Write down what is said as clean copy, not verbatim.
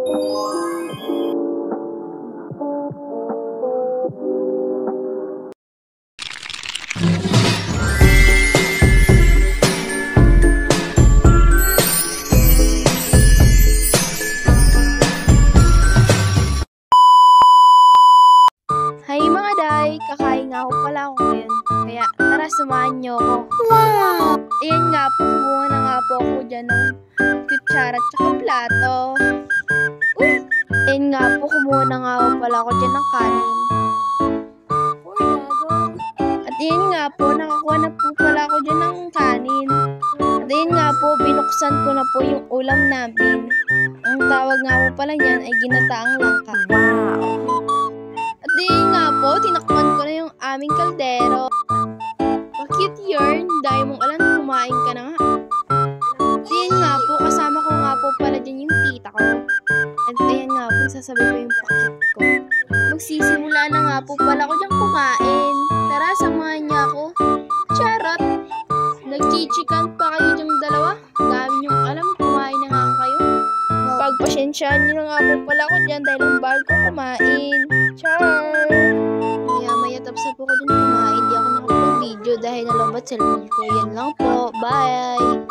Hi mga day! Kakain nga ako pala ako ngayon. Kaya tara, samahan niyo ako. Wow! Ayan nga po, kumuha na nga po ako dyan ng kutsara at saka plato. Uy! Ayan nga po, kumuha na nga pala ako dyan ng kanin. At ayan nga po, nakakuha na po pala ako dyan ng kanin. At ayan nga po, binuksan ko na po yung ulam namin. Ang tawag nga po pala yan ay ginataang langka. Wow! At ayan nga po, tinakpan ko na yung aming kaldero. Pa-cute yarn, dahil mong alam, kumain ka na nga. At ayan nga po, kasama ko nga po pala dyan yung tita ko. At ayan nga po, sasabi ko yung pa-cute ko. Magsisimula na nga po pala ko dyan kumain. Tara, samahan niya ako. Charot! Nagchichikan pa kayo dyang dalawa. Dami niyong alam, kumain na nga kayo. Pagpasensyaan niyo na nga po pala ko dyan dahil ang bago ko kumain. Char! Maya tapos na po ko dyan kumain. Di ako nakapag-video dahil nalobat sa cellphone ko. Yan lang po. Bye!